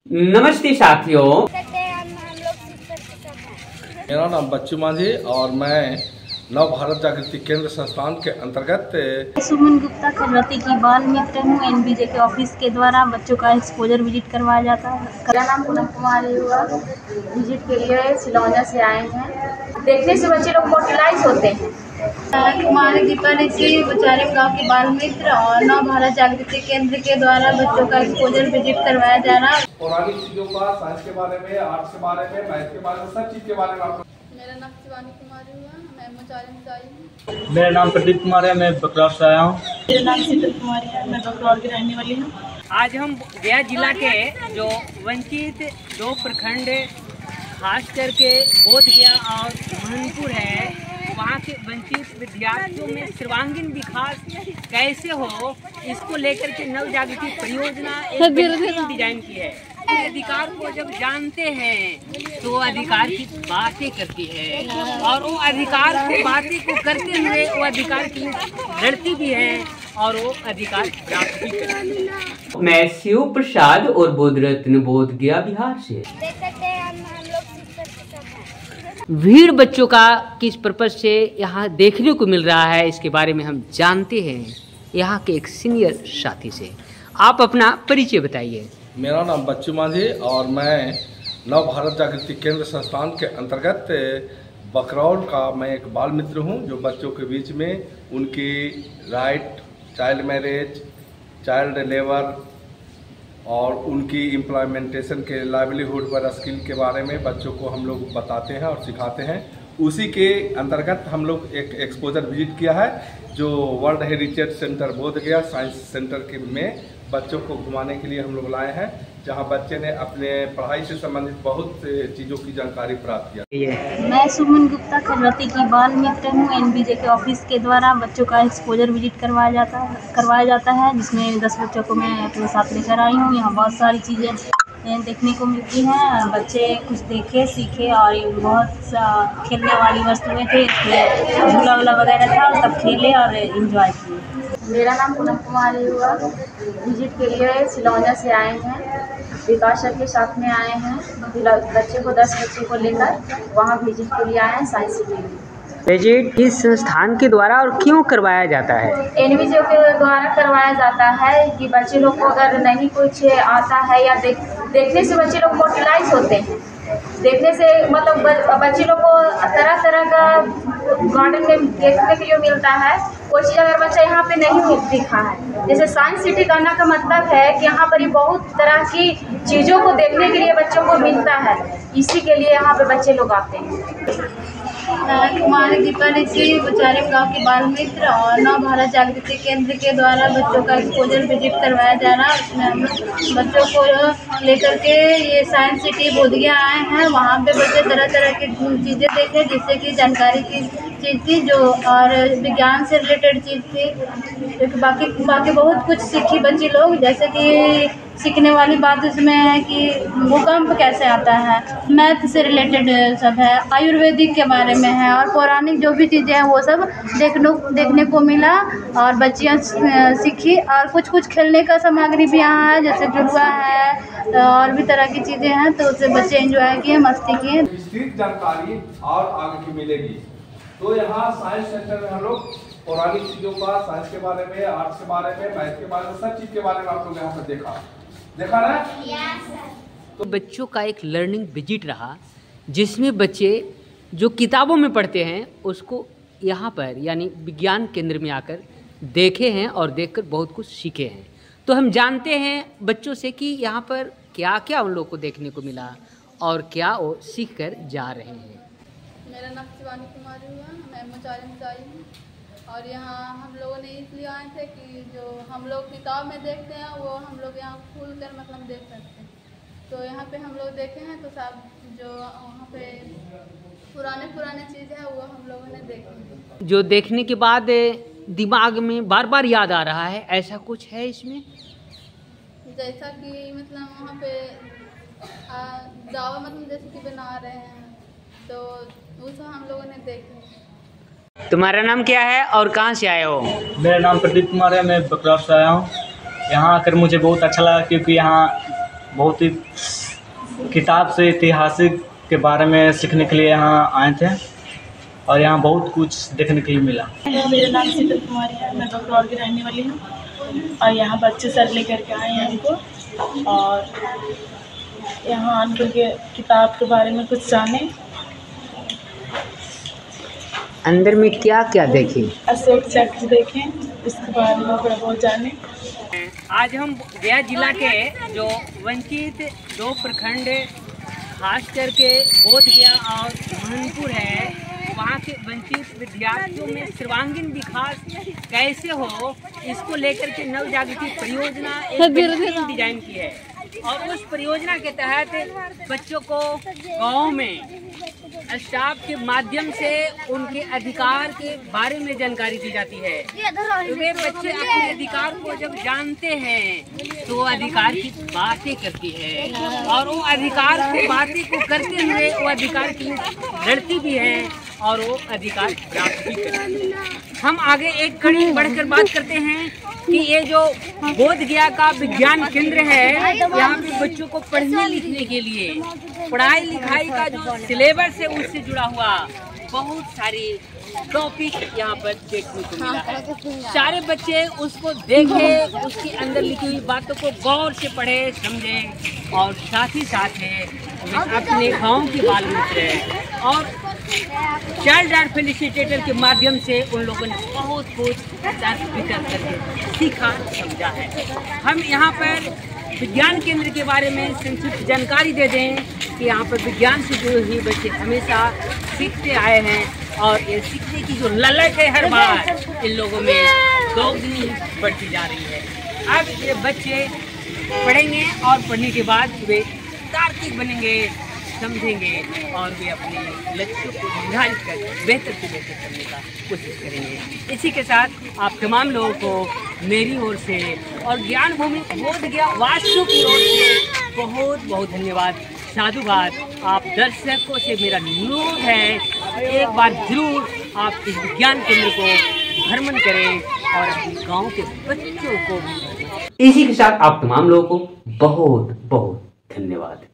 नमस्ते साथियों, मेरा नाम बच्चू माझी और मैं नव भारत जागृति केंद्र संस्थान के अंतर्गत सुमन गुप्ता खलवती की बाल मित्र हूँ। एनबीजे के ऑफिस के द्वारा बच्चों का एक्सपोजर विजिट करवाया जाता है। मेरा नाम पूनम कुमारी हुआ। विजिट के लिए सिलौजा से आए हैं। देखने से बच्चे लोग मोटिलाइज होते हैं। कुमारी दीपा ऋषि बचारे गाँव के बाल मित्र और नव भारत जागृति केंद्र के द्वारा बच्चों का एक्सपोजर विजिट करवाया जा रहा है। पौराणिक चीजों का, साइंस के बारे में, आर्ट्स के बारे में, मैथ के बारे में, सब चीज के बारे में आपको। मेरा नाम शिवानी कुमारी हुआ, मैं मोचारी से आई हूँ। मेरा नाम प्रदीप कुमार है, मैं बकरौल से आया हूँ। मेरा नाम शीतल कुमारी है, मैं बकरौल की रहने वाली हूँ। आज हम गया जिला के जो वंचित दो प्रखंड खास करके बोध गया और महनपुर है, वहाँ के वंचित विद्यार्थियों में सर्वांगीण विकास कैसे हो, इसको लेकर के नव जागृति परियोजना एक बेहतरीन डिजाइन की है। अधिकार को जब जानते हैं तो अधिकार की बातें करती है और वो अधिकार की बातें को करते हुए वो अधिकार की लड़ती भी है और वो अधिकार प्राप्त भी करती है। मैं शिव प्रसाद और बोध रत्न बोध गया बिहार से। भीड़ बच्चों का किस पर्पज से यहाँ देखने को मिल रहा है, इसके बारे में हम जानते हैं यहाँ के एक सीनियर साथी से। आप अपना परिचय बताइए। मेरा नाम बच्चू माझी और मैं नव भारत जागृति केंद्र संस्थान के अंतर्गत बकरौल का मैं एक बाल मित्र हूँ, जो बच्चों के बीच में उनकी right, child marriage, child labour और उनकी इम्प्लीमेंटेशन के लाइवलीहुड पर स्किल के बारे में बच्चों को हम लोग बताते हैं और सिखाते हैं। उसी के अंतर्गत हम लोग एक एक्सपोजर विजिट किया है, जो वर्ल्ड हेरिटेज सेंटर बोध गया साइंस सेंटर के में बच्चों को घुमाने के लिए हम लोग लाए हैं, जहां बच्चे ने अपने पढ़ाई से संबंधित बहुत से चीज़ों की जानकारी प्राप्त किया। मैं सुमन गुप्ता खलवती की बाल मित्र हूँ। एनबीजे के ऑफिस के द्वारा बच्चों का एक्सपोजर विजिट करवाया जाता है, जिसमें 10 बच्चों को मैं अपने साथ लेकर आई हूँ। यहाँ बहुत सारी चीज़ें देखने को मिलती हैं। बच्चे कुछ देखे, सीखे और बहुत खेलने वाली वस्तुएं थे, झूला वूला वगैरह था, सब खेले और एंजॉय किए। मेरा नाम पूनम कुमारी हुआ। विजिट के लिए सिलौजा से आए हैं। विकास सर के साथ में आए हैं। बच्चे को 10 बच्चे को लेकर वहाँ विजिट के लिए आए हैं साइंस सिटी में। विजिट किस संस्थान के द्वारा और क्यों करवाया जाता है? एनबीजे के द्वारा करवाया जाता है कि बच्चे लोग को अगर नहीं कुछ आता है या देखने से बच्चे लोग मोटिलाइज होते हैं। देखने से मतलब बच्चे लोग को तरह तरह का गार्डन में देखने के लिए मिलता है। कोई चीज़ अगर बच्चा यहाँ पे नहीं दिखा है, जैसे साइंस सिटी करने का मतलब है कि यहाँ पर बहुत तरह की चीज़ों को देखने के लिए बच्चों को मिलता है। इसी के लिए यहाँ पे बच्चे लोग आते हैं। कुमारी दीपा ऋषि बचारे गाँव के बाल मित्र और नव भारत जागृति केंद्र के द्वारा बच्चों का एक्सपोजर विजिट करवाया जा रहा है। उसमें हम बच्चों को लेकर के ये साइंस सिटी बोध गया आए हैं। वहाँ पे बच्चे तरह तरह की चीज़ें देखे, जिससे कि जानकारी की चीज़ थी जो, और विज्ञान से रिलेटेड चीज़ थी। बाकी बहुत कुछ सीखी बच्ची लोग, जैसे कि सीखने वाली बात इसमें है कि भूकंप कैसे आता है, मैथ से रिलेटेड सब है, आयुर्वेदिक के बारे में है और पौराणिक जो भी चीज़ें हैं वो सब देखने को मिला और बच्चियाँ सीखी। और कुछ खेलने का सामग्री भी यहाँ है, जैसे झुलवा है और भी तरह की चीज़ें हैं, तो उससे बच्चे एंजॉय किए, मस्ती किए। विस्तृत जानकारी और आगे की मिलेगी। तो यहाँ साइंस सेंटर में हम लोग पौराणिक चीज़ों का, साइंस के बारे में, आर्ट्स के बारे में, मैथ के बारे में, सब चीज़ के बारे में आप लोग यहाँ पर देखा ना? तो बच्चों का एक लर्निंग विजिट रहा, जिसमें बच्चे जो किताबों में पढ़ते हैं उसको यहाँ पर यानी विज्ञान केंद्र में आकर देखे हैं और देखकर बहुत कुछ सीखे हैं। तो हम जानते हैं बच्चों से कि यहाँ पर क्या क्या उन लोगों को देखने को मिला और क्या वो सीख कर जा रहे हैं। मेरा नाम शिवानी कुमारी हुआ, मैं मोचारी से आई हूँ। और यहाँ हम लोगों ने इसलिए आए थे कि जो हम लोग किताब में देखते हैं वो हम लोग यहाँ खुल कर मतलब देख सकते हैं। तो यहाँ पे हम लोग देखे हैं, तो सब जो वहाँ पे पुराने चीज़ है वो हम लोगों ने देखे। जो देखने के बाद दिमाग में बार बार याद आ रहा है, ऐसा कुछ है इसमें? जैसा कि मतलब वहाँ पे दावा मतलब जैसे कि बना रहे हैं, तो वो सब हम लोगों ने देखे। तुम्हारा नाम क्या है और कहाँ से आए हो? मेरा नाम प्रदीप कुमार है, मैं बकरौल से आया हूँ। यहाँ आकर मुझे बहुत अच्छा लगा, क्योंकि यहाँ बहुत ही किताब से ऐतिहासिक के बारे में सीखने के लिए यहाँ आए थे और यहाँ बहुत कुछ देखने के लिए मिला। मेरा नाम शीतल कुमारी है, मैं बकरौल की रहने वाली हूँ और यहाँ बच्चे सर लेकर के आए हैं हमको और यहाँ आने के किताब के बारे में कुछ जाने। अंदर में क्या क्या देखें? अशोक चक्र देखें, इसके बारे में थोड़ा बहुत जाने। आज हम गया जिला के जो वंचित दो प्रखंड खास करके बोध गया और महनपुर है, वहाँ के वंचित विद्यार्थियों में सर्वांगीण विकास कैसे हो, इसको लेकर के नव जागृति परियोजना एक बेहतरीन डिजाइन की है और उस परियोजना के तहत बच्चों को गाँव में स्टाफ के माध्यम से उनके अधिकार के बारे में जानकारी दी जाती है। वे बच्चे अपने अधिकार को जब जानते हैं तो अधिकार की बातें करती है और वो अधिकार की बातें को करते हुए वो अधिकार की लड़ती भी है और वो अधिकार प्राप्त भी करती है। हम आगे एक कड़ी बढ़कर बात करते हैं कि ये जो बोध गया का विज्ञान केंद्र है, यहाँ पे बच्चों को पढ़ने लिखने के लिए पढ़ाई लिखाई का जो सिलेबस है उससे जुड़ा हुआ बहुत सारी टॉपिक यहाँ पर देखने को मिला है। सारे बच्चे उसको देखें, उसके अंदर लिखी हुई बातों को गौर से पढ़े समझें और साथ ही साथ अपने गांव के बाल मित्र और चाइल्ड आर्ट फेलिसिटेटर के माध्यम से उन लोगों ने बहुत कुछ करके सीखा समझा है। हम यहाँ पर विज्ञान केंद्र के बारे में संक्षिप्त जानकारी दे दें कि यहाँ पर विज्ञान से जुड़े हुए बच्चे हमेशा सीखते आए हैं और ये सीखने की जो ललक है हर बार इन लोगों में दोगुनी बढ़ती जा रही है। अब ये बच्चे पढ़ेंगे और पढ़ने के बाद वे तार्किक बनेंगे, समझेंगे और वे अपने लक्ष्यों को निर्धारित कर बेहतर से बेहतर करने का कोशिश करेंगे। इसी के साथ आप तमाम लोगों को मेरी ओर से और ज्ञान भूमि बोध गया वास्तु की ओर से बहुत बहुत धन्यवाद, साधुवाद। आप दर्शकों से मेरा अनुरोध है एक बार जरूर आप इस विज्ञान केंद्र को भ्रमण करें और अपने गाँव के बच्चों को भी। इसी के साथ आप तमाम लोगों को बहुत बहुत धन्यवाद।